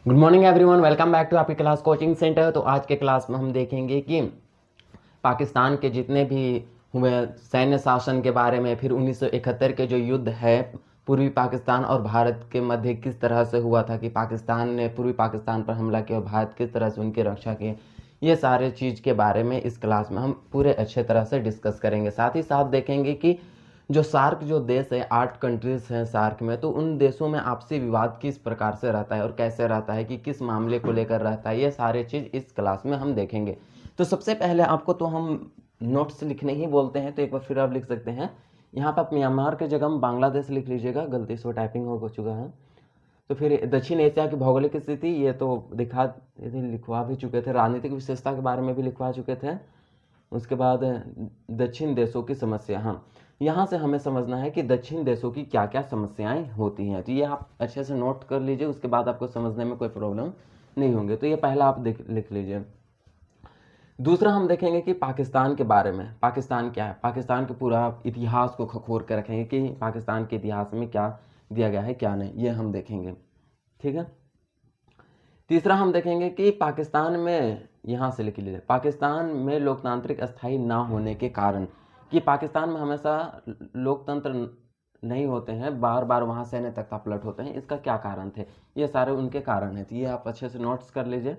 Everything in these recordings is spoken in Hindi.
Good morning everyone, welcome back to आपकी क्लास कोचिंग सेंटर। तो आज के क्लास में हम देखेंगे कि पाकिस्तान के जितने भी हुए सैन्य शासन के बारे में, फिर 1971 के जो युद्ध है पूर्वी पाकिस्तान और भारत के मध्य किस तरह से हुआ था कि पाकिस्तान ने पूर्वी पाकिस्तान पर हमला किया और भारत किस तरह से उनकी रक्षा की, ये सारे चीज़ के बारे में इस क्लास में हम पूरे अच्छे तरह से डिस्कस करेंगे। साथ ही साथ देखेंगे कि जो सार्क जो देश है, 8 कंट्रीज हैं सार्क में, तो उन देशों में आपसी विवाद किस प्रकार से रहता है और कैसे रहता है, कि किस मामले को लेकर रहता है, ये सारे चीज़ इस क्लास में हम देखेंगे। तो सबसे पहले आपको तो हम नोट्स लिखने ही बोलते हैं, तो एक बार फिर आप लिख सकते हैं। यहाँ पर आप म्यांमार के जगह हम बांग्लादेश लिख लीजिएगा, गलती से टाइपिंग हो चुका है। तो फिर दक्षिण एशिया की भौगोलिक स्थिति, ये तो लिखवा भी चुके थे। राजनीतिक विशेषता के बारे में भी लिखवा चुके थे। उसके बाद दक्षिण देशों की समस्या, हाँ, यहाँ से हमें समझना है कि दक्षिण देशों की क्या क्या समस्याएं होती हैं। तो ये आप अच्छे से नोट कर लीजिए, उसके बाद आपको समझने में कोई प्रॉब्लम नहीं होंगे। तो ये पहला आप लिख लीजिए। दूसरा हम देखेंगे कि पाकिस्तान के बारे में, पाकिस्तान क्या है, पाकिस्तान के पूरा इतिहास को खखोर कर रखेंगे कि पाकिस्तान के इतिहास में क्या दिया गया है क्या नहीं, ये हम देखेंगे। ठीक है। तीसरा हम देखेंगे कि पाकिस्तान में, यहाँ से लिख लीजिए, पाकिस्तान में लोकतांत्रिक अस्थायी ना होने के कारण, कि पाकिस्तान में हमेशा लोकतंत्र नहीं होते हैं, बार बार वहाँ सैन्य तख्तापलट होते हैं, इसका क्या कारण थे, ये सारे उनके कारण हैं। तो ये आप अच्छे से नोट्स कर लीजिए।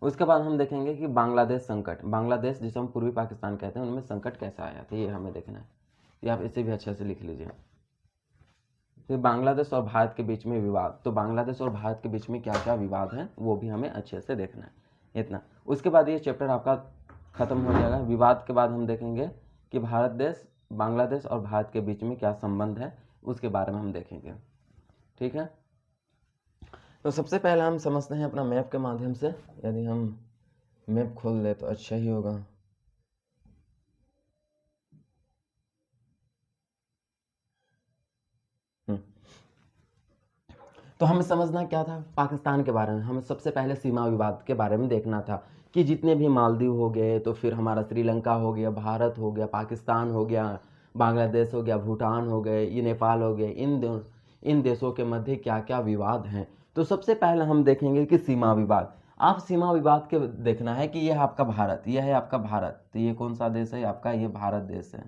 उसके बाद हम देखेंगे कि बांग्लादेश संकट, बांग्लादेश जिसे हम पूर्वी पाकिस्तान कहते हैं, उनमें संकट कैसा आया था, ये हमें देखना है। ये आप इसे भी अच्छे से लिख लीजिए। फिर बांग्लादेश और भारत के बीच में विवाद, तो बांग्लादेश और भारत के बीच में क्या क्या विवाद है वो भी हमें अच्छे से देखना है, इतना। उसके बाद ये चैप्टर आपका खत्म हो जाएगा। विवाद के बाद हम देखेंगे कि भारत देश, बांग्लादेश और भारत के बीच में क्या संबंध है, उसके बारे में हम देखेंगे। ठीक है। तो सबसे पहले हम समझते हैं अपना मैप के माध्यम से। यदि हम मैप खोल ले तो अच्छा ही होगा। तो हमें समझना क्या था पाकिस्तान के बारे में, हमें सबसे पहले सीमा विवाद के बारे में देखना था कि जितने भी मालदीव हो गए, तो फिर हमारा श्रीलंका हो गया, भारत हो गया, पाकिस्तान हो गया, बांग्लादेश हो गया, भूटान हो गए, ये नेपाल हो गए, इन देशों के मध्य क्या क्या विवाद हैं। तो सबसे पहले हम देखेंगे कि सीमा विवाद। आप सीमा विवाद के देखना है कि यह आपका भारत, यह है आपका भारत, तो ये कौन सा देश है आपका, ये भारत देश है।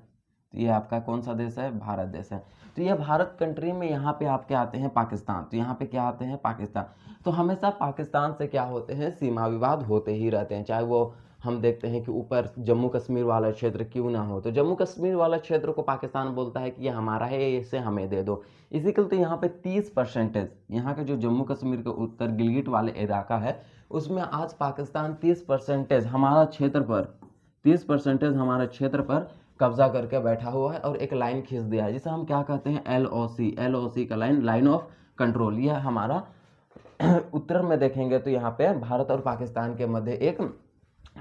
तो ये आपका कौन सा देश है, भारत देश है। तो ये भारत कंट्री में यहाँ पे आपके आते हैं पाकिस्तान, तो यहाँ पे क्या आते हैं, पाकिस्तान। तो हमेशा पाकिस्तान से क्या होते हैं, सीमा विवाद होते ही रहते हैं, चाहे वो हम देखते हैं कि ऊपर जम्मू कश्मीर वाला क्षेत्र क्यों ना हो, तो जम्मू कश्मीर वाला क्षेत्र को पाकिस्तान बोलता है कि ये हमारा है, इसे हमें दे दो। इसी के तो यहाँ पे 30%, यहाँ का जो जम्मू कश्मीर का उत्तर गिलगिट वाले इलाका है, उसमें आज पाकिस्तान 30% हमारा क्षेत्र पर, 30% हमारे क्षेत्र पर कब्जा करके बैठा हुआ है और एक लाइन खींच दिया है, जिसे हम क्या कहते हैं, LOC, LOC का लाइन, लाइन ऑफ कंट्रोल। यह हमारा उत्तर में देखेंगे तो यहाँ पे भारत और पाकिस्तान के मध्य एक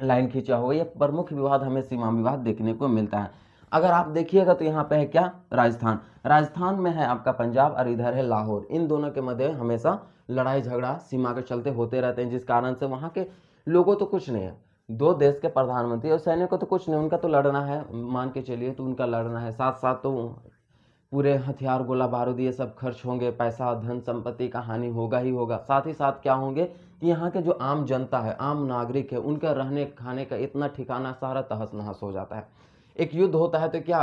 लाइन खींचा हुआ, यह प्रमुख विवाद हमें सीमा विवाद देखने को मिलता है। अगर आप देखिएगा तो यहाँ पे है क्या, राजस्थान, राजस्थान में है आपका पंजाब और इधर है लाहौर। इन दोनों के मध्य हमेशा लड़ाई झगड़ा सीमा के चलते होते रहते हैं, जिस कारण से वहाँ के लोगों तो कुछ नहीं है, दो देश के प्रधानमंत्री और सैनिक को तो कुछ नहीं, उनका तो लड़ना है, मान के चलिए, तो उनका लड़ना है, साथ साथ तो पूरे हथियार गोला बारूद ये सब खर्च होंगे, पैसा धन संपत्ति का हानि होगा ही होगा। साथ ही साथ क्या होंगे कि यहाँ के जो आम जनता है, आम नागरिक है, उनका रहने खाने का इतना ठिकाना सारा तहस नहस हो जाता है। एक युद्ध होता है तो क्या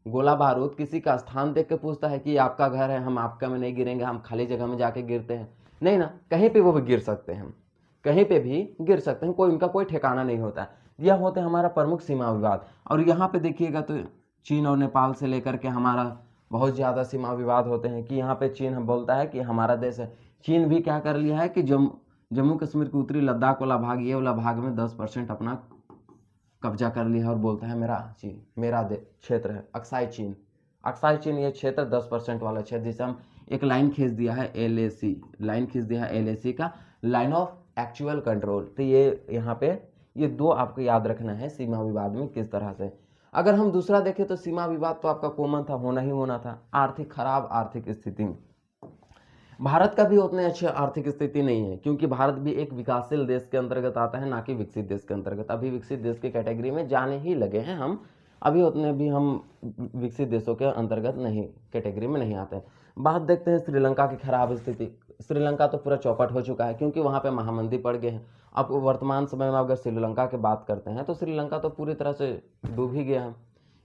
गोला बारूद किसी का स्थान देख के पूछता है कि आपका घर है, हम आपका में नहीं गिरेंगे, हम खाली जगह में जाके गिरते हैं, नहीं ना, कहीं पे वो भी गिर सकते हैं, कहीं पे भी गिर सकते हैं, कोई उनका कोई ठिकाना नहीं होता है। यह होते हैं हमारा प्रमुख सीमा विवाद। और यहाँ पे देखिएगा तो चीन और नेपाल से लेकर के हमारा बहुत ज़्यादा सीमा विवाद होते हैं, कि यहाँ पे चीन हम बोलता है कि हमारा देश है। चीन भी क्या कर लिया है कि जम्मू कश्मीर की उत्तरी लद्दाख वाला भाग, ये वाला भाग में 10% अपना कब्जा कर लिया है और बोलता है मेरा चीन, मेरा क्षेत्र है, अक्साई चीन, अक्साई चीन ये क्षेत्र 10% वाला क्षेत्र, जिसे हम एक लाइन खींच दिया है, LAC, लाइन खींच दिया है LAC का, लाइन ऑफ एक्चुअल कंट्रोल। तो ये यहाँ पे ये दो आपको याद रखना है सीमा विवाद में किस तरह से। अगर हम दूसरा देखें तो सीमा विवाद तो आपका कॉमन था, होना ही होना था, आर्थिक खराब आर्थिक स्थिति। भारत का भी उतने अच्छी आर्थिक स्थिति नहीं है, क्योंकि भारत भी एक विकासशील देश के अंतर्गत आता है, ना कि विकसित देश के अंतर्गत। अभी विकसित देश की कैटेगरी में जाने ही लगे हैं हम, अभी उतने भी हम विकसित देशों के अंतर्गत नहीं, कैटेगरी में नहीं आते हैं। बात देखते हैं श्रीलंका की खराब स्थिति। श्रीलंका तो पूरा चौपट हो चुका है, क्योंकि वहाँ पे महामंदी पड़ गए हैं। अब वर्तमान समय में अगर श्रीलंका की बात करते हैं तो श्रीलंका तो पूरी तरह से डूब ही गया है,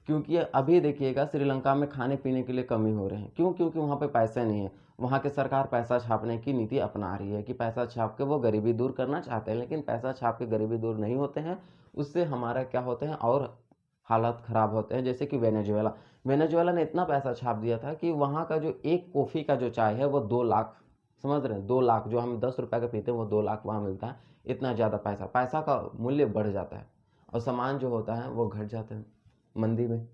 क्योंकि अभी देखिएगा श्रीलंका में खाने पीने के लिए कमी हो रहे हैं। क्यों? क्योंकि वहाँ पे पैसे नहीं है। वहाँ की सरकार पैसा छापने की नीति अपना रही है कि पैसा छाप के वो गरीबी दूर करना चाहते हैं, लेकिन पैसा छाप के गरीबी दूर नहीं होते हैं। उससे हमारा क्या होते हैं और हालात ख़राब होते हैं। जैसे कि वेनेजुएला, वेनेजुएला ने इतना पैसा छाप दिया था कि वहाँ का जो एक कॉफ़ी का जो चाय है वो 2 लाख, समझ रहे हैं, 2 लाख, जो हम 10 रुपये का पीते हैं वो 2 लाख वहाँ मिलता है। इतना ज़्यादा पैसा का मूल्य बढ़ जाता है और सामान जो होता है वो घट जाते हैं मंदी में।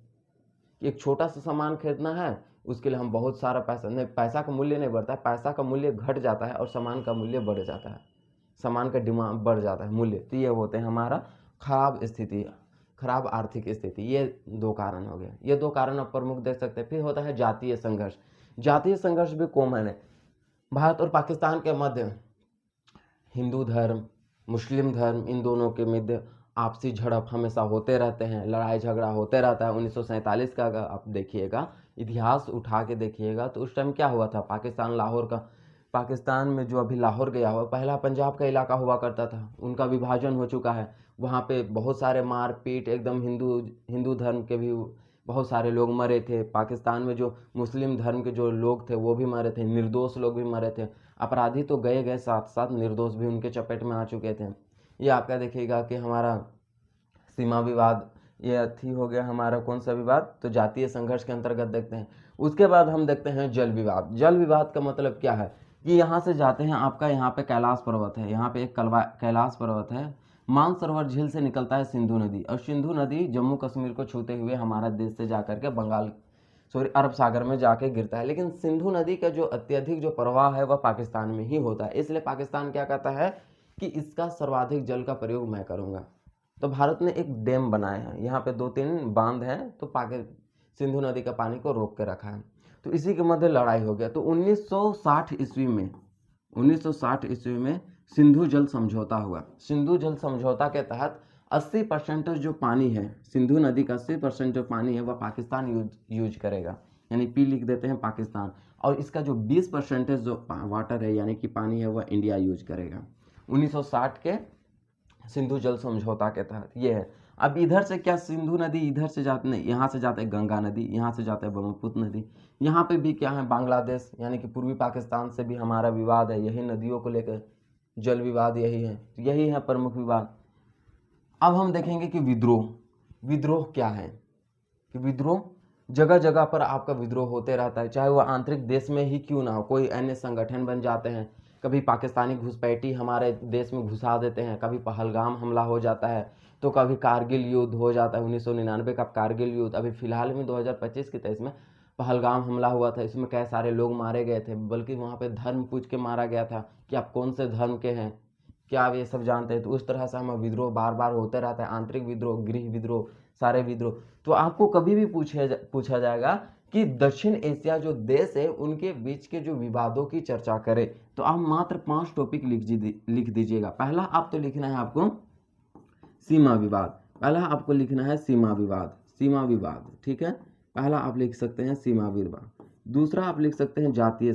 एक छोटा सा सामान खरीदना है उसके लिए हम बहुत सारा पैसा, नहीं, पैसा का मूल्य नहीं बढ़ता है, पैसा का मूल्य घट जाता है और सामान का मूल्य बढ़ जाता है, सामान का डिमांड बढ़ जाता है मूल्य। तो ये होते हैं हमारा खराब स्थिति, खराब आर्थिक स्थिति। ये 2 कारण हो गए, ये 2 कारण आप प्रमुख देख सकते हैं। फिर होता है जातीय संघर्ष। जातीय संघर्ष भी कॉमन है। भारत और पाकिस्तान के मध्य हिंदू धर्म, मुस्लिम धर्म, इन दोनों के मध्य आपसी झड़प हमेशा होते रहते हैं, लड़ाई झगड़ा होते रहता है। 1947 का अगर आप देखिएगा, इतिहास उठा के देखिएगा, तो उस टाइम क्या हुआ था, पाकिस्तान में जो अभी लाहौर गया हुआ पहला पंजाब का इलाका हुआ करता था, उनका विभाजन हो चुका है। वहाँ पे बहुत सारे मारपीट, एकदम हिंदू धर्म के भी बहुत सारे लोग मरे थे। पाकिस्तान में जो मुस्लिम धर्म के जो लोग थे वो भी मरे थे, निर्दोष लोग भी मरे थे। अपराधी तो गए साथ साथ निर्दोष भी उनके चपेट में आ चुके थे। ये आपका देखिएगा कि हमारा सीमा विवाद, ये अथी हो गया हमारा कौन सा विवाद, तो जातीय संघर्ष के अंतर्गत देखते हैं। उसके बाद हम देखते हैं जल विवाद। जल विवाद का मतलब क्या है कि यहाँ से जाते हैं, आपका यहाँ पे कैलाश पर्वत है, यहाँ पे एक कैलाश पर्वत है, मानसरोवर झील से निकलता है सिंधु नदी, और सिंधु नदी जम्मू कश्मीर को छूते हुए हमारा देश से जाकर के अरब सागर में जाके गिरता है। लेकिन सिंधु नदी का जो अत्यधिक जो प्रवाह है वह पाकिस्तान में ही होता है, इसलिए पाकिस्तान क्या कहता है कि इसका सर्वाधिक जल का प्रयोग मैं करूँगा। तो भारत ने एक डैम बनाया है, यहाँ पे 2-3 बांध हैं, तो सिंधु नदी का पानी को रोक के रखा है। तो इसी के मध्य लड़ाई हो गया। तो 1960 ईस्वी में सिंधु जल समझौता हुआ। सिंधु जल समझौता के तहत 80% जो पानी है, सिंधु नदी का 80% जो पानी है वह पाकिस्तान यूज करेगा, यानी पी लिख देते हैं पाकिस्तान, और इसका जो 20% जो वाटर है यानी कि पानी है वह इंडिया यूज करेगा। 1960 के सिंधु जल समझौता के तहत ये है। अब इधर से क्या, सिंधु नदी इधर से जाते नहीं, यहाँ से जाते गंगा नदी, यहाँ से जाते ब्रह्मपुत्र नदी। यहाँ पे भी क्या है, बांग्लादेश यानी कि पूर्वी पाकिस्तान से भी हमारा विवाद है, यही नदियों को लेकर जल विवाद यही है, यही है प्रमुख विवाद। अब हम देखेंगे कि विद्रोह क्या है, कि विद्रोह जगह जगह पर आपका विद्रोह होते रहता है, चाहे वह आंतरिक देश में ही क्यों ना हो, कोई अन्य संगठन बन जाते हैं। कभी पाकिस्तानी घुसपैठी हमारे देश में घुसा देते हैं, कभी पहलगाम हमला हो जाता है, तो कभी कारगिल युद्ध हो जाता है, 1999 का कारगिल युद्ध। अभी फिलहाल में 2025 के 23 में पहलगाम हमला हुआ था, इसमें कई सारे लोग मारे गए थे, बल्कि वहाँ पे धर्म पूछ के मारा गया था कि आप कौन से धर्म के हैं, क्या आप ये सब जानते हैं। तो उस तरह से हमें विद्रोह बार बार होते रहता है, आंतरिक विद्रोह, गृह विद्रोह, सारे विद्रोह। तो आपको कभी भी पूछा जाएगा कि दक्षिण एशिया जो देश है उनके बीच के जो विवादों की चर्चा करें, तो आप मात्र 5 टॉपिक लिख दीजिएगा। पहला आप तो लिखना है आपको सीमा विवाद, पहला आपको लिखना है सीमा विवाद, ठीक है, पहला आप लिख सकते हैं सीमा विवाद। दूसरा आप लिख सकते हैं जातीय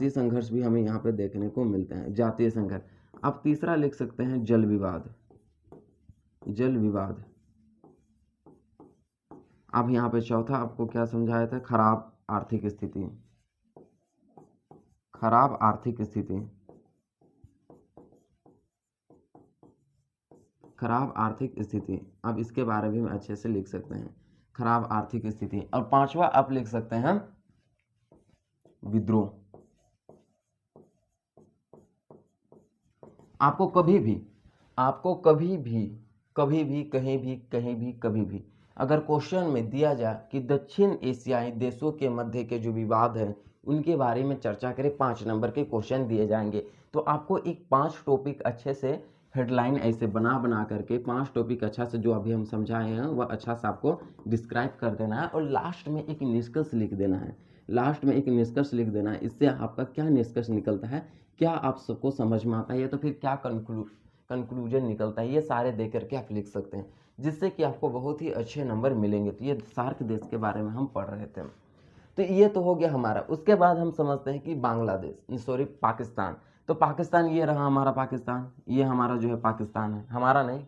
संघर्ष भी हमें यहाँ पे देखने को मिलते हैं, जातीय संघर्ष। आप तीसरा लिख सकते हैं जल विवाद। अब यहाँ पे चौथा आपको क्या समझाया था, खराब आर्थिक स्थिति। अब इसके बारे में अच्छे से लिख सकते हैं, खराब आर्थिक स्थिति। और पांचवा आप लिख सकते हैं विद्रोह। आपको कभी भी अगर क्वेश्चन में दिया जाए कि दक्षिण एशियाई देशों के मध्य के जो विवाद है उनके बारे में चर्चा करें, 5 नंबर के क्वेश्चन दिए जाएंगे, तो आपको एक 5 टॉपिक अच्छे से हेडलाइन ऐसे बना करके 5 टॉपिक अच्छा से जो अभी हम समझाए हैं वह अच्छा से आपको डिस्क्राइब कर देना है, और लास्ट में एक निष्कर्ष लिख देना है। इससे आपका क्या निष्कर्ष निकलता है, क्या आप सबको समझ में आता है, या तो फिर क्या कंक्लूजन निकलता है, ये सारे दे करके आप लिख सकते हैं, जिससे कि आपको बहुत ही अच्छे नंबर मिलेंगे। तो ये सार्क देश के बारे में हम पढ़ रहे थे। तो ये तो हो गया हमारा। उसके बाद हम समझते हैं कि बांग्लादेश, सॉरी पाकिस्तान। तो पाकिस्तान ये रहा हमारा पाकिस्तान, ये हमारा जो है पाकिस्तान है, हमारा नहीं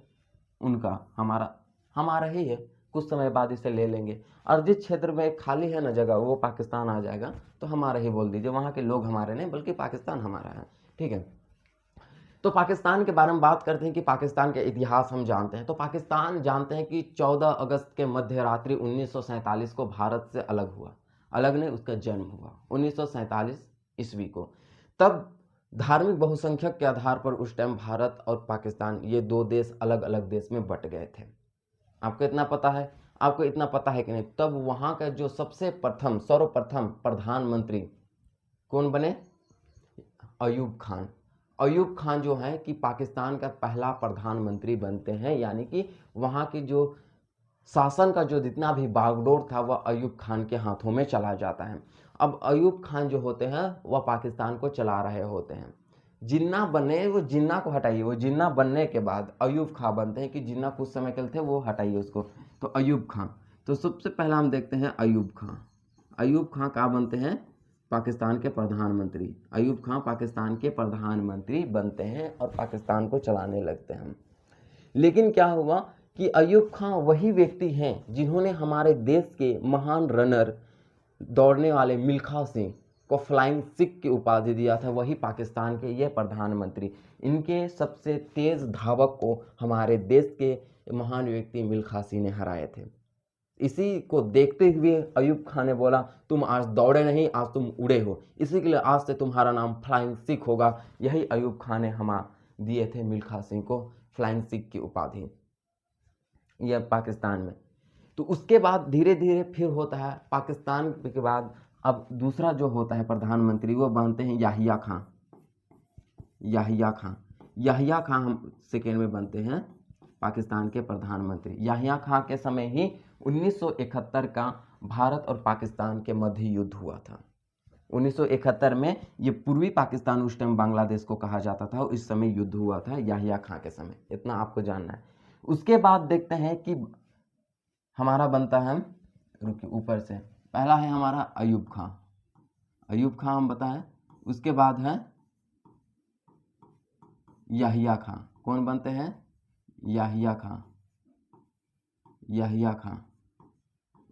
उनका, हमारा हमारा ही है। कुछ समय बाद इसे ले लेंगे और जिस क्षेत्र में खाली है ना जगह वो पाकिस्तान आ जाएगा, तो हमारा ही बोल दीजिए, वहाँ के लोग हमारे नहीं बल्कि पाकिस्तान हमारा है, ठीक है। तो पाकिस्तान के बारे में बात करते हैं कि पाकिस्तान के इतिहास हम जानते हैं। तो पाकिस्तान जानते हैं कि 14 अगस्त के मध्य रात्रि 1947 को भारत से अलग हुआ, अलग नहीं उसका जन्म हुआ 1947 ईस्वी को। तब धार्मिक बहुसंख्यक के आधार पर उस टाइम भारत और पाकिस्तान ये दो देश अलग अलग देश में बट गए थे। आपको इतना पता है, आपको इतना पता है कि नहीं? तब वहाँ का जो सबसे प्रथम सर्वप्रथम प्रधानमंत्री कौन बने? अयूब खान। अयूब खान जो है कि पाकिस्तान का पहला प्रधानमंत्री बनते हैं, यानी कि वहाँ की जो शासन का जो जितना भी बागडोर था वह अयूब खान के हाथों में चला जाता है। अब अयूब खान जो होते हैं वह पाकिस्तान को चला रहे होते हैं। जिन्ना बने, वो जिन्ना को हटाइए, वो जिन्ना बनने के बाद अयूब खान बनते हैं कि जिन्ना कुछ समय के लिए थे वो हटाइए उसको, तो अयूब खान। तो सबसे पहला हम देखते हैं अयूब खान। अयूब खान क्या बनते हैं? पाकिस्तान के प्रधानमंत्री। अयूब खान पाकिस्तान के प्रधानमंत्री बनते हैं और पाकिस्तान को चलाने लगते हैं। लेकिन क्या हुआ कि अयूब खान वही व्यक्ति हैं जिन्होंने हमारे देश के महान रनर दौड़ने वाले मिल्खा सिंह को फ्लाइंग सिख की उपाधि दिया था। वही पाकिस्तान के ये प्रधानमंत्री, इनके सबसे तेज धावक को हमारे देश के महान व्यक्ति मिल्खा सिंह ने हराए थे। इसी को देखते हुए अयूब खान ने बोला तुम आज दौड़े नहीं, आज तुम उड़े हो, इसी के लिए आज से तुम्हारा नाम फ्लाइंग सिख होगा। यही अयूब खान ने हम दिए थे मिल्खा सिंह को फ्लाइंग सिख की उपाधि, यह पाकिस्तान में। तो उसके बाद धीरे धीरे फिर होता है पाकिस्तान के बाद अब दूसरा जो होता है प्रधानमंत्री वो बनते हैं याहिया खान। याहिया खान, याहिया खान हम सेकेंड में बनते हैं पाकिस्तान के प्रधानमंत्री। याहिया खान के समय ही 1971 का भारत और पाकिस्तान के मध्य युद्ध हुआ था। 1971 में ये पूर्वी पाकिस्तान उस टाइम बांग्लादेश को कहा जाता था, इस समय युद्ध हुआ था याहिया खान के समय, इतना आपको जानना है। उसके बाद देखते हैं कि हमारा बनता है, रुकिए ऊपर से, पहला है हमारा अयूब खान। अयूब खान हम बताएं, उसके बाद है याहिया खान। कौन बनते हैं? याहिया खान। याहिया खान।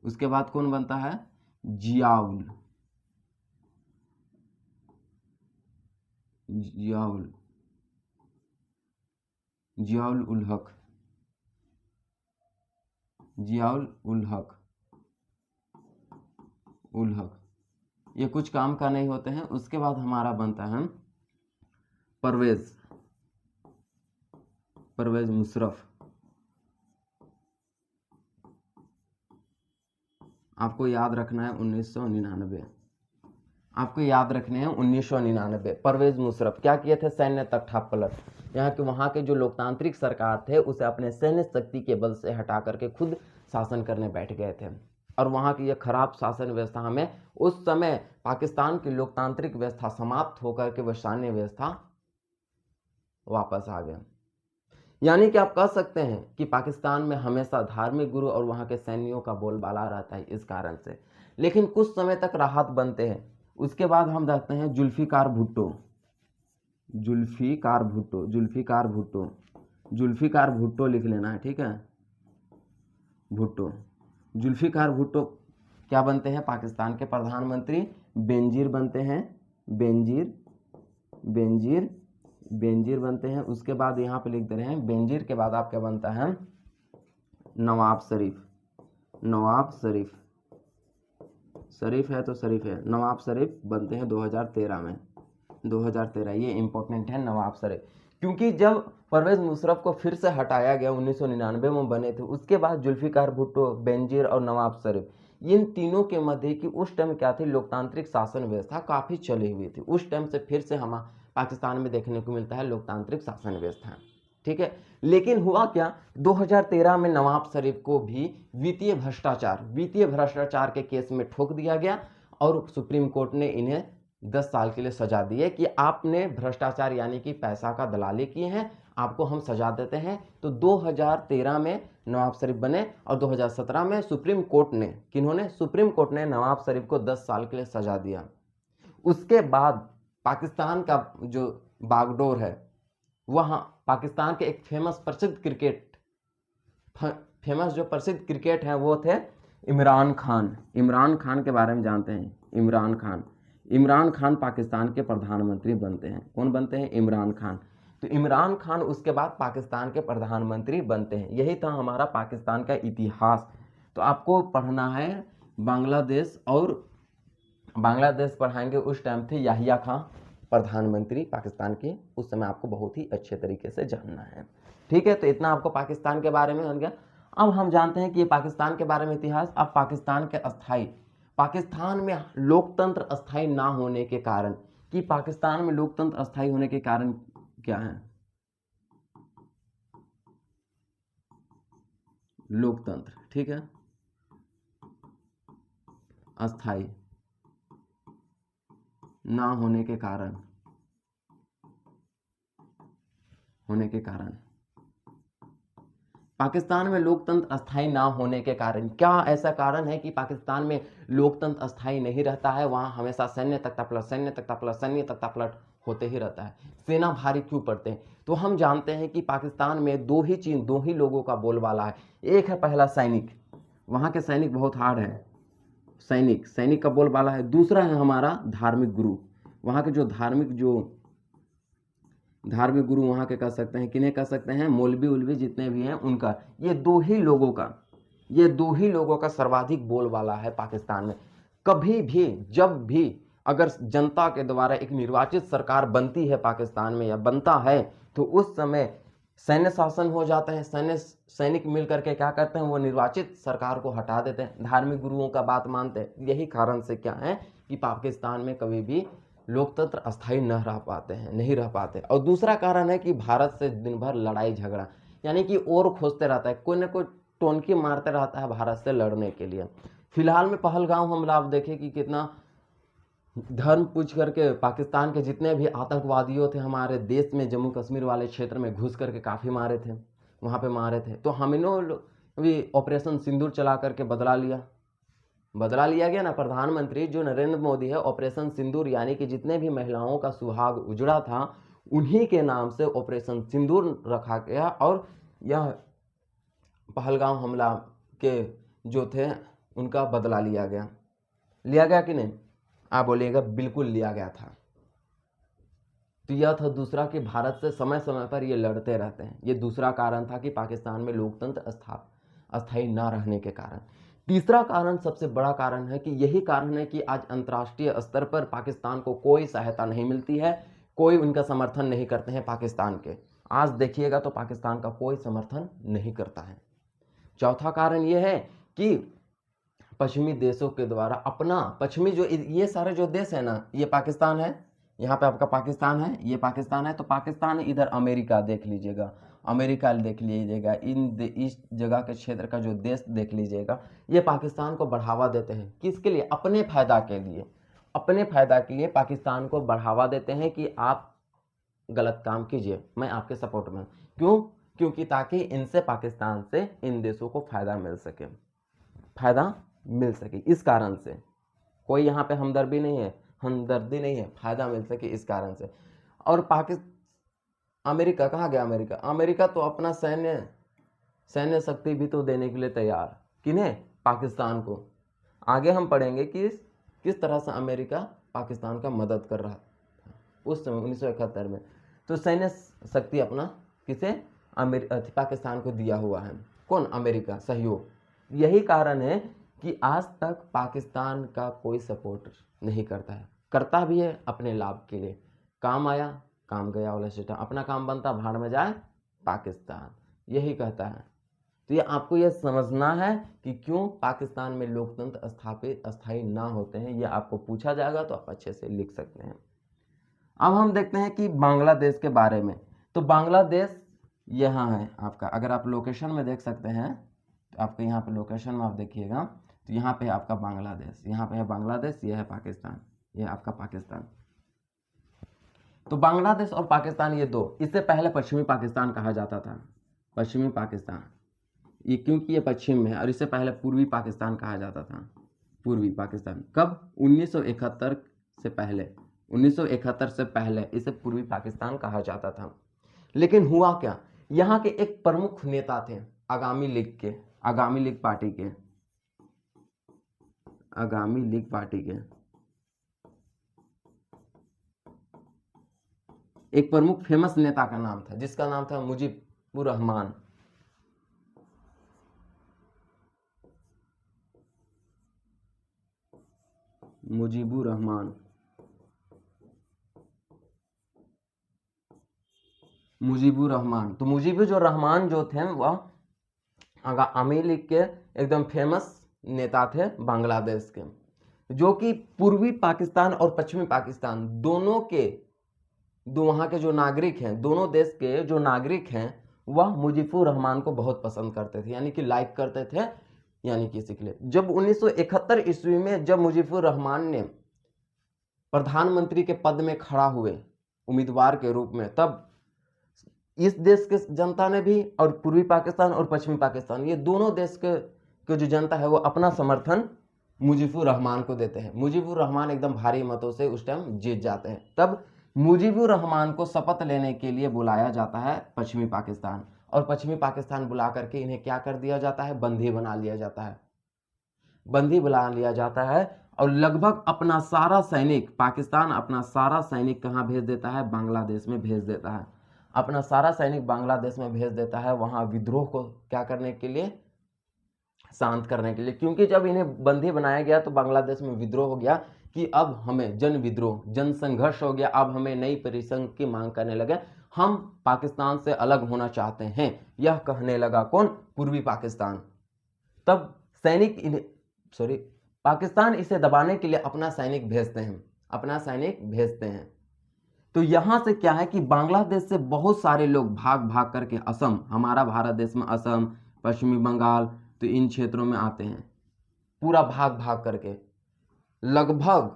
उसके बाद कौन बनता है? जियाउल। जियाउल, जियाउल उल हक। जियाउल उल हक, उल हक, ये कुछ काम का नहीं होते हैं। उसके बाद हमारा बनता है परवेज, परवेज मुशर्रफ। आपको याद रखना है 1999, आपको याद रखने हैं 1999। परवेज मुशर्रफ क्या किए थे? सैन्य तख्तापलट। यहाँ के वहाँ के जो लोकतांत्रिक सरकार थे उसे अपने सैन्य शक्ति के बल से हटा करके खुद शासन करने बैठ गए थे। और वहाँ की यह खराब शासन व्यवस्था हमें उस समय पाकिस्तान की लोकतांत्रिक व्यवस्था समाप्त होकर के वह सैन्य व्यवस्था वापस आ गया। यानी कि आप कह सकते हैं कि पाकिस्तान में हमेशा धार्मिक गुरु और वहाँ के सैनियों का बोलबाला रहता है इस कारण से। लेकिन कुछ समय तक राहत बनते हैं। उसके बाद हम देखते हैं जुल्फिकार भुट्टो। जुल्फिकार भुट्टो, जुल्फिकार भुट्टो, जुल्फिकार भुट्टो लिख लेना है, ठीक है, भुट्टो। जुल्फिकार भुट्टो क्या बनते हैं? पाकिस्तान के प्रधानमंत्री। बेनजीर बनते हैं, बेनजीर, बेनजीर, बेनजीर बनते हैं। उसके बाद यहाँ पे लिख दे रहे हैं बेनजीर के बाद आपका बनता है नवाब शरीफ। नवाब शरीफ, शरीफ है तो शरीफ है, नवाब शरीफ बनते हैं 2013 में। 2013 ये इंपॉर्टेंट है नवाब शरीफ, क्योंकि जब परवेज मुशर्रफ को फिर से हटाया गया 1999 में बने थे, उसके बाद जुल्फिकार भुट्टो, बेनजीर और नवाब शरीफ, इन तीनों के मध्य की उस टाइम क्या थी? लोकतांत्रिक शासन व्यवस्था काफ़ी चली हुई थी। उस टाइम से फिर से हम पाकिस्तान में देखने को मिलता है लोकतांत्रिक शासन व्यवस्था, ठीक है। लेकिन हुआ क्या? 2013 में नवाब शरीफ को भी वित्तीय भ्रष्टाचार के केस में ठोक दिया गया और सुप्रीम कोर्ट ने इन्हें 10 साल के लिए सजा दी है कि आपने भ्रष्टाचार यानी कि पैसा का दलाली किए हैं, आपको हम सजा देते हैं। तो 2013 में नवाब शरीफ बने और 2017 में सुप्रीम कोर्ट ने, किन्होंने, सुप्रीम कोर्ट ने नवाब शरीफ को 10 साल के लिए सजा दिया। उसके बाद पाकिस्तान का जो बागडोर है, वहाँ पाकिस्तान के एक फेमस जो प्रसिद्ध क्रिकेट है वो थे इमरान खान। इमरान खान के बारे में जानते हैं? इमरान खान पाकिस्तान के प्रधानमंत्री बनते हैं। कौन बनते हैं? इमरान खान। तो इमरान खान उसके बाद पाकिस्तान के प्रधानमंत्री बनते हैं। यही था हमारा पाकिस्तान का इतिहास। तो आपको पढ़ना है बांग्लादेश, और बांग्लादेश पढ़ाएंगे। उस टाइम थे याहिया खां प्रधानमंत्री पाकिस्तान के, उस समय आपको बहुत ही अच्छे तरीके से जानना है। ठीक है, तो इतना आपको पाकिस्तान के बारे में बन गया। अब हम जानते हैं कि पाकिस्तान के बारे में इतिहास। अब पाकिस्तान में लोकतंत्र अस्थायी ना होने के कारण, कि पाकिस्तान में लोकतंत्र अस्थायी होने के कारण क्या है? लोकतंत्र, ठीक है, अस्थायी ना होने के कारण, पाकिस्तान में लोकतंत्र अस्थायी ना होने के कारण, क्या ऐसा कारण है कि पाकिस्तान में लोकतंत्र अस्थायी नहीं रहता है? वहां हमेशा सैन्य तख्तापलट होते ही रहता है। सेना भारी क्यों पड़ते हैं? तो हम जानते हैं कि पाकिस्तान में दो ही लोगों का बोलबाला है। एक है पहला सैनिक, वहां के सैनिक बहुत हार्ड है, सैनिक का बोलबाला है। दूसरा है हमारा धार्मिक गुरु, वहां के जो धार्मिक गुरु वहाँ के कह सकते हैं, किन्हें कह सकते हैं? मौलवी उलवी जितने भी हैं उनका, ये दो ही लोगों का सर्वाधिक बोलबाला है पाकिस्तान में। कभी भी, जब भी अगर जनता के द्वारा एक निर्वाचित सरकार बनती है पाकिस्तान में या बनता है, तो उस समय सैन्य शासन हो जाता है। सैनिक मिल करके क्या करते हैं? वो निर्वाचित सरकार को हटा देते हैं, धार्मिक गुरुओं का बात मानते हैं। यही कारण से क्या है कि पाकिस्तान में कभी भी लोकतंत्र अस्थायी नहीं रह पाते। और दूसरा कारण है कि भारत से दिन भर लड़ाई झगड़ा, यानी कि और खोजते रहता है, कोई ना कोई टोनकी मारते रहता है भारत से लड़ने के लिए। फिलहाल में पहलगाम हमला आप देखें कि कितना धर्म पूछ करके पाकिस्तान के जितने भी आतंकवादियों थे हमारे देश में, जम्मू कश्मीर वाले क्षेत्र में घुस करके काफ़ी वहाँ पे मारे थे। तो हम भी ऑपरेशन सिंदूर चला करके बदला लिया गया ना। प्रधानमंत्री जो नरेंद्र मोदी है, ऑपरेशन सिंदूर, यानी कि जितने भी महिलाओं का सुहाग उजड़ा था उन्हीं के नाम से ऑपरेशन सिंदूर रखा गया, और यह पहलगाम हमला के जो थे उनका बदला लिया गया कि नहीं? आप बोलिएगा बिल्कुल लिया गया था। तो यह था दूसरा कि भारत से समय समय पर ये लड़ते रहते हैं। ये दूसरा कारण था कि पाकिस्तान में लोकतंत्र अस्थायी ना रहने के कारण। तीसरा कारण, सबसे बड़ा कारण है कि यही कारण है कि आज अंतर्राष्ट्रीय स्तर पर पाकिस्तान को कोई सहायता नहीं मिलती है, कोई उनका समर्थन नहीं करते हैं पाकिस्तान के। आज देखिएगा तो पाकिस्तान का कोई समर्थन नहीं करता है। चौथा कारण यह है कि पश्चिमी देशों के द्वारा ये सारे जो देश है ना, ये पाकिस्तान है, यहाँ पे आपका पाकिस्तान है, ये पाकिस्तान है, तो पाकिस्तान इधर अमेरिका देख लीजिएगा, इस जगह के क्षेत्र का जो देश देख लीजिएगा, ये पाकिस्तान को बढ़ावा देते हैं। किसके लिए? अपने फायदा के लिए पाकिस्तान को बढ़ावा देते हैं कि आप गलत काम कीजिए, मैं आपके सपोर्ट में। क्योंकि ताकि इनसे, पाकिस्तान से इन देशों को फायदा मिल सके, इस कारण से। कोई यहाँ पे हमदर्दी नहीं है, फायदा मिल सके इस कारण से। और अमेरिका कहाँ गया? अमेरिका तो अपना सैन्य शक्ति भी तो देने के लिए तैयार, किन्हें? पाकिस्तान को। आगे हम पढ़ेंगे कि किस तरह से अमेरिका पाकिस्तान का मदद कर रहा था उस समय 1971 में। तो सैन्य शक्ति अपना किसे? पाकिस्तान को दिया हुआ है। कौन? अमेरिका, सहयोग। यही कारण है कि आज तक पाकिस्तान का कोई सपोर्ट नहीं करता है, करता भी है अपने लाभ के लिए। काम आया काम गया वाला सिस्टम, अपना काम बनता भाड़ में जाए पाकिस्तान, यही कहता है। तो ये आपको ये समझना है कि क्यों पाकिस्तान में लोकतंत्र अस्थायी ना होते हैं। ये आपको पूछा जाएगा तो आप अच्छे से लिख सकते हैं। अब हम देखते हैं कि बांग्लादेश के बारे में। तो बांग्लादेश यहाँ है आपका, अगर आप लोकेशन में देख सकते हैं तो आपके यहाँ पे लोकेशन में आप देखिएगा तो यहाँ पे है आपका बांग्लादेश, यहाँ पे है बांग्लादेश, ये है पाकिस्तान, ये आपका पाकिस्तान। तो बांग्लादेश और पाकिस्तान ये दो, इससे पहले पश्चिमी पाकिस्तान कहा जाता था, पश्चिमी पाकिस्तान, ये क्योंकि ये पश्चिम में है, और इससे पहले पूर्वी पाकिस्तान कहा जाता था, पूर्वी पाकिस्तान। कब? 1971 से पहले, 1971 से पहले इसे पूर्वी पाकिस्तान कहा जाता था। लेकिन हुआ क्या, यहाँ के एक प्रमुख नेता थे आगामी लीग के, आगामी लीग पार्टी के, आगामी लीग पार्टी के एक प्रमुख फेमस नेता का नाम था, जिसका नाम था मुजीबुर रहमान। मुजीबुर रहमान, मुजीबुर रहमान। तो मुजीबुर जो रहमान जो थे वह आवामी लीग के एकदम फेमस नेता थे बांग्लादेश के, जो कि पूर्वी पाकिस्तान और पश्चिमी पाकिस्तान दोनों के, दो वहाँ के जो नागरिक हैं, दोनों देश के जो नागरिक हैं, वह मुजीबुर रहमान को बहुत पसंद करते थे, यानी कि लाइक करते थे, यानी कि इसी के लिए जब 1971 ईस्वी में जब मुजीबुर रहमान ने प्रधानमंत्री के पद में खड़ा हुए उम्मीदवार के रूप में, तब इस देश के जनता ने भी, और पूर्वी पाकिस्तान और पश्चिमी पाकिस्तान, ये दोनों देश के जो जनता है वो अपना समर्थन मुजीबुर रहमान को देते हैं। मुजीबुर रहमान एकदम भारी मतों से उस टाइम जीत जाते हैं। तब मुजीबुर रहमान को शपथ लेने के लिए बुलाया जाता है पश्चिमी पाकिस्तान, और पश्चिमी पाकिस्तान बुला करके इन्हें क्या कर दिया जाता है, बंदी बना लिया जाता है, बंदी बना लिया जाता है। और लगभग अपना सारा सैनिक, पाकिस्तान अपना सारा सैनिक कहाँ भेज देता है, बांग्लादेश में भेज देता है, अपना सारा सैनिक बांग्लादेश में भेज देता है, वहाँ विद्रोह को क्या करने के लिए, शांत करने के लिए। क्योंकि जब इन्हें बंदी बनाया गया तो बांग्लादेश में विद्रोह हो गया कि अब हमें जन विद्रोह, जन संघर्ष हो गया, अब हमें नई परिसंघ की मांग करने लगे, हम पाकिस्तान से अलग होना चाहते हैं, यह कहने लगा कौन, पूर्वी पाकिस्तान। तब सैनिक पाकिस्तान इसे दबाने के लिए अपना सैनिक भेजते हैं, अपना सैनिक भेजते हैं। तो यहां से क्या है कि बांग्लादेश से बहुत सारे लोग भाग भाग करके असम, हमारा भारत देश में असम, पश्चिमी बंगाल, तो इन क्षेत्रों में आते हैं, पूरा भाग भाग करके। लगभग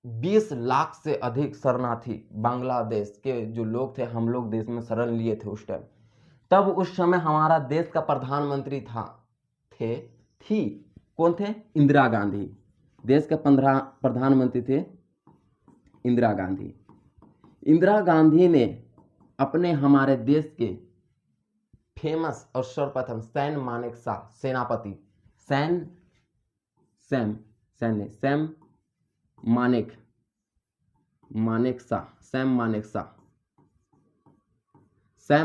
20 लाख से अधिक शरणार्थी बांग्लादेश के जो लोग थे, हम लोग देश में शरण लिए थे उस टाइम। तब उस समय हमारा देश का प्रधानमंत्री थी कौन थे, इंदिरा गांधी, देश का प्रधानमंत्री थे इंदिरा गांधी। इंदिरा गांधी ने अपने हमारे देश के फेमस और सर्वप्रथम सैम मानेकशॉ सेनापति, सैम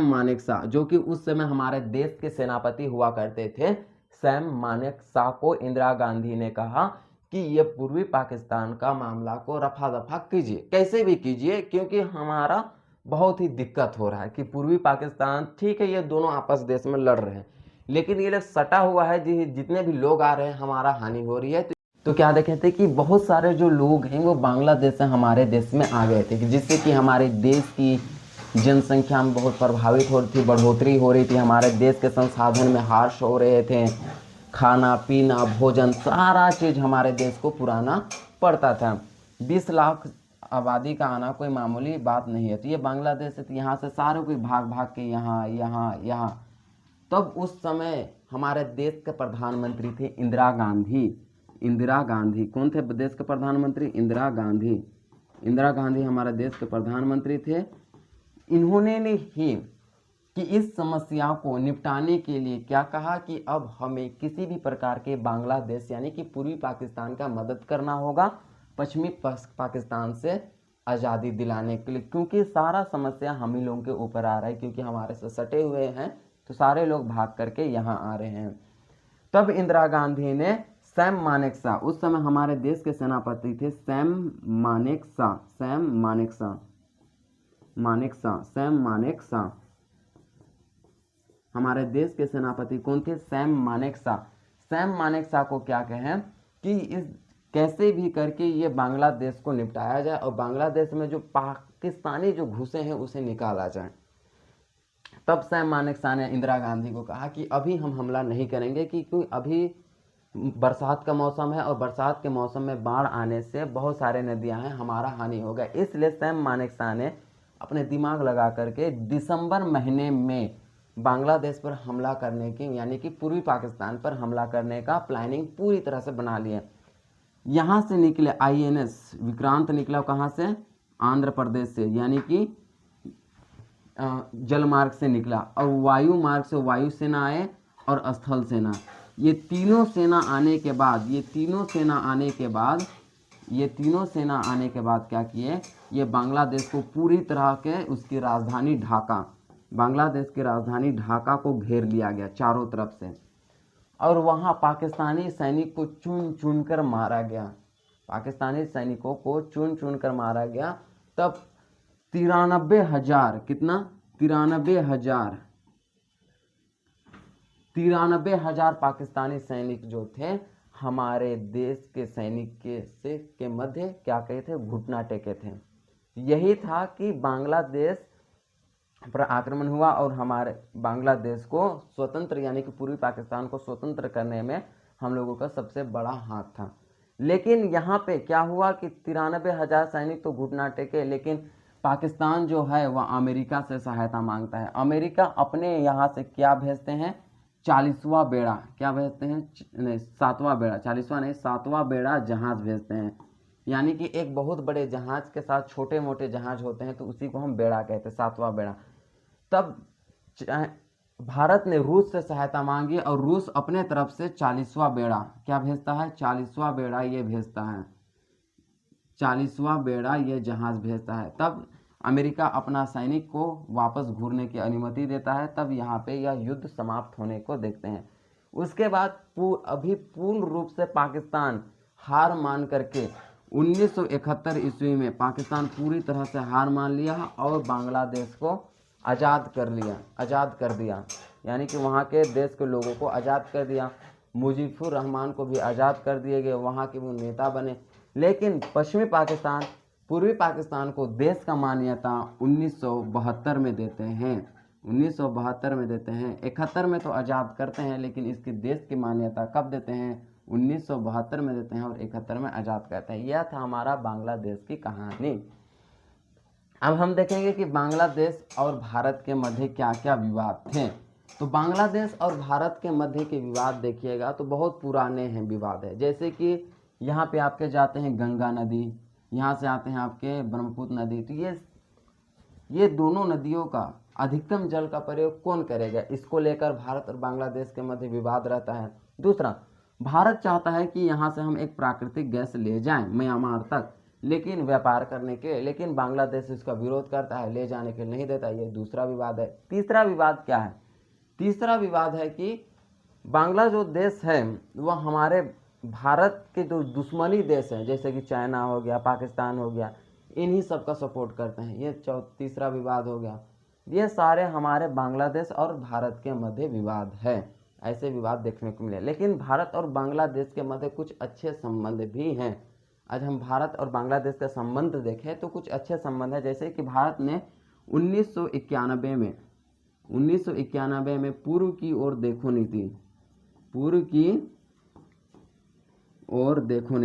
मानेकशॉ जो कि उस समय हमारे देश के सेनापति हुआ करते थे, सैम मानेकशॉ को इंदिरा गांधी ने कहा कि ये पूर्वी पाकिस्तान का मामला को रफा दफा कीजिए, कैसे भी कीजिए, क्योंकि हमारा बहुत ही दिक्कत हो रहा है कि पूर्वी पाकिस्तान, ठीक है ये दोनों आपस देश में लड़ रहे हैं, लेकिन ये लोग सटा हुआ है, जितने भी लोग आ रहे हैं हमारा हानि हो रही है। तो क्या देखे थे कि बहुत सारे जो लोग हैं वो बांग्लादेश से हमारे देश में आ गए थे, जिससे कि हमारे देश की जनसंख्या में बहुत प्रभावित हो रही थी, बढ़ोतरी हो रही थी, हमारे देश के संसाधन में हार्श हो रहे थे, खाना पीना भोजन सारा चीज़ हमारे देश को पुराना पड़ता था। 20 लाख आबादी का आना कोई मामूली बात नहीं है। तो ये बांग्लादेश से, यहाँ से सारे कोई भाग भाग के यहाँ। तब उस समय हमारे देश के प्रधानमंत्री थे इंदिरा गांधी। कौन थे देश के प्रधानमंत्री, इंदिरा गांधी हमारे देश के प्रधानमंत्री थे। इन्होंने ही कि इस समस्या को निपटाने के लिए क्या कहा कि अब हमें किसी भी प्रकार के बांग्लादेश यानी कि पूर्वी पाकिस्तान का मदद करना होगा पश्चिमी पाकिस्तान से आज़ादी दिलाने के लिए, क्योंकि सारा समस्या हम ही लोगों के ऊपर आ रहा है, क्योंकि हमारे से सटे हुए हैं तो सारे लोग भाग करके यहाँ आ रहे हैं। तब इंदिरा गांधी ने सैम मानेकशॉ, उस समय हमारे देश के सेनापति थे सैम मानेकशॉ, हमारे देश के सेनापति कौन थे, सैम मानेकशॉ को क्या कहें कि इस कैसे भी करके ये बांग्लादेश को निपटाया जाए और बांग्लादेश में जो पाकिस्तानी जो घुसे हैं उसे निकाला जाए। तब सैम मानेकशॉ ने इंदिरा गांधी को कहा कि अभी हम हमला नहीं करेंगे, कि क्योंकि अभी बरसात का मौसम है और बरसात के मौसम में बाढ़ आने से बहुत सारे नदियां हैं, हमारा हानि हो गया। इसलिए सैम मानेकशॉ ने अपने दिमाग लगा करके दिसंबर महीने में बांग्लादेश पर हमला करने की, यानी कि पूर्वी पाकिस्तान पर हमला करने का प्लानिंग पूरी तरह से बना लिए। यहाँ से निकले आईएनएस विक्रांत, निकला कहाँ से? आंध्र प्रदेश से, यानी कि जल मार्ग से निकला, और वायु मार्ग से वायुसेना आए और स्थल सेना। ये तीनों सेना आने के बाद क्या किए? ये बांग्लादेश को पूरी तरह के उसकी राजधानी ढाका, बांग्लादेश की राजधानी ढाका को घेर लिया गया चारों तरफ से, और वहाँ पाकिस्तानी सैनिक को चुन चुन कर मारा गया, पाकिस्तानी सैनिकों को चुन चुन कर मारा गया। तब 93,000, कितना? 93,000 पाकिस्तानी सैनिक जो थे हमारे देश के सैनिक के मध्य क्या कहे थे? घुटना टेके थे। यही था कि बांग्लादेश पर आक्रमण हुआ और हमारे बांग्लादेश को स्वतंत्र, यानी कि पूर्वी पाकिस्तान को स्वतंत्र करने में हम लोगों का सबसे बड़ा हाथ था। लेकिन यहाँ पे क्या हुआ कि 93,000 सैनिक तो घुटना टेके, लेकिन पाकिस्तान जो है वह अमेरिका से सहायता मांगता है। अमेरिका अपने यहाँ से क्या भेजते हैं? 40वां बेड़ा, क्या भेजते हैं? नहीं, 7वां बेड़ा, 40वां नहीं, 7वां बेड़ा जहाज भेजते हैं। यानी कि एक बहुत बड़े जहाज के साथ छोटे मोटे जहाज होते हैं तो उसी को हम बेड़ा कहते हैं, 7वां बेड़ा। तब भारत ने रूस से सहायता मांगी और रूस अपने तरफ से 40वां बेड़ा क्या भेजता है? 40वां बेड़ा ये भेजता है, 40वां बेड़ा ये जहाज भेजता है। तब अमेरिका अपना सैनिक को वापस घूरने की अनुमति देता है। तब यहाँ पे यह युद्ध समाप्त होने को देखते हैं। उसके बाद अभी पूर्ण रूप से पाकिस्तान हार मान करके 1971 ईस्वी में पाकिस्तान पूरी तरह से हार मान लिया और बांग्लादेश को आज़ाद कर दिया, यानी कि वहाँ के देश के लोगों को आज़ाद कर दिया। मुजीबुर रहमान को भी आज़ाद कर दिए गए, वहाँ के वो नेता बने। लेकिन पश्चिमी पाकिस्तान पूर्वी पाकिस्तान को देश का मान्यता 1972 में देते हैं, 1972 में देते हैं। 71 में तो आज़ाद करते हैं, लेकिन इसकी देश की मान्यता कब देते हैं? 1972 में देते हैं और 71 में आज़ाद करते हैं। यह था हमारा बांग्लादेश की कहानी। अब हम देखेंगे कि बांग्लादेश और भारत के मध्य क्या क्या विवाद थे। तो बांग्लादेश और भारत के मध्य के विवाद देखिएगा तो बहुत पुराने हैं विवाद है। जैसे कि यहाँ पे आपके जाते हैं गंगा नदी, यहाँ से आते हैं आपके ब्रह्मपुत्र नदी। तो ये दोनों नदियों का अधिकतम जल का प्रयोग कौन करेगा, इसको लेकर भारत और बांग्लादेश के मध्य विवाद रहता है। दूसरा, भारत चाहता है कि यहाँ से हम एक प्राकृतिक गैस ले जाएं म्यांमार तक, लेकिन व्यापार करने के, लेकिन बांग्लादेश इसका विरोध करता है, ले जाने के नहीं देता। ये दूसरा विवाद है। तीसरा विवाद क्या है? तीसरा विवाद है कि बांग्ला जो देश है वह हमारे भारत के जो दुश्मनी देश हैं, जैसे कि चाइना हो गया, पाकिस्तान हो गया, इन्हीं सब का सपोर्ट करते हैं। ये तीसरा विवाद हो गया। ये सारे हमारे बांग्लादेश और भारत के मध्य विवाद है, ऐसे विवाद देखने को मिले। लेकिन भारत और बांग्लादेश के मध्य कुछ अच्छे संबंध भी हैं। आज हम भारत और बांग्लादेश का संबंध देखें तो कुछ अच्छे संबंध है। जैसे कि भारत ने 1991 में पूर्व की ओर देखो नीति, पूर्व की ओर देखो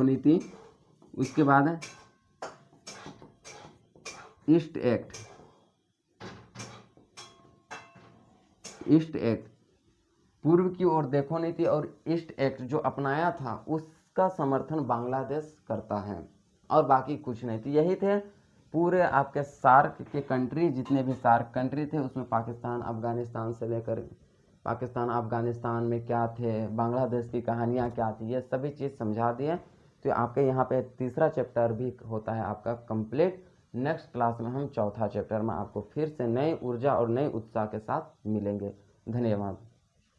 नीति, उसके बाद है ईस्ट एक्ट, पूर्व की ओर देखो नीति और ईस्ट एक्ट जो अपनाया था उसका समर्थन बांग्लादेश करता है और बाकी कुछ नहीं। तो यही थे पूरे आपके सार्क के कंट्री, जितने भी सार्क कंट्री थे उसमें पाकिस्तान अफगानिस्तान से लेकर, पाकिस्तान अफगानिस्तान में क्या थे, बांग्लादेश की कहानियाँ क्या थी, ये सभी चीज़ समझा दिए। तो आपके यहाँ पे तीसरा चैप्टर भी होता है आपका कंप्लीट। नेक्स्ट क्लास में हम चौथा चैप्टर में आपको फिर से नई ऊर्जा और नई उत्साह के साथ मिलेंगे। धन्यवाद।